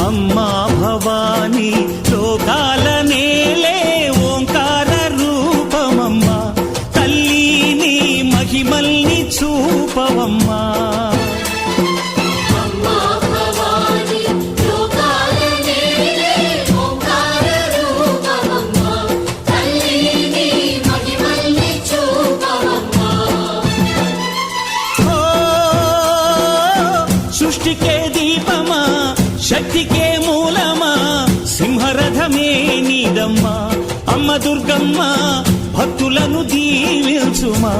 అమ్మా భవానీ లోకాల నేలే ఓంకార రూపమమ్మా, తల్లి నీ మహిమల్ని చూపవమ్మా. సృష్టికే దీపమా, శక్తికే మూలమా, సింహరథమే నీదమ్మా. అమ్మ దుర్గమ్మ భక్తులను దీవించుమా.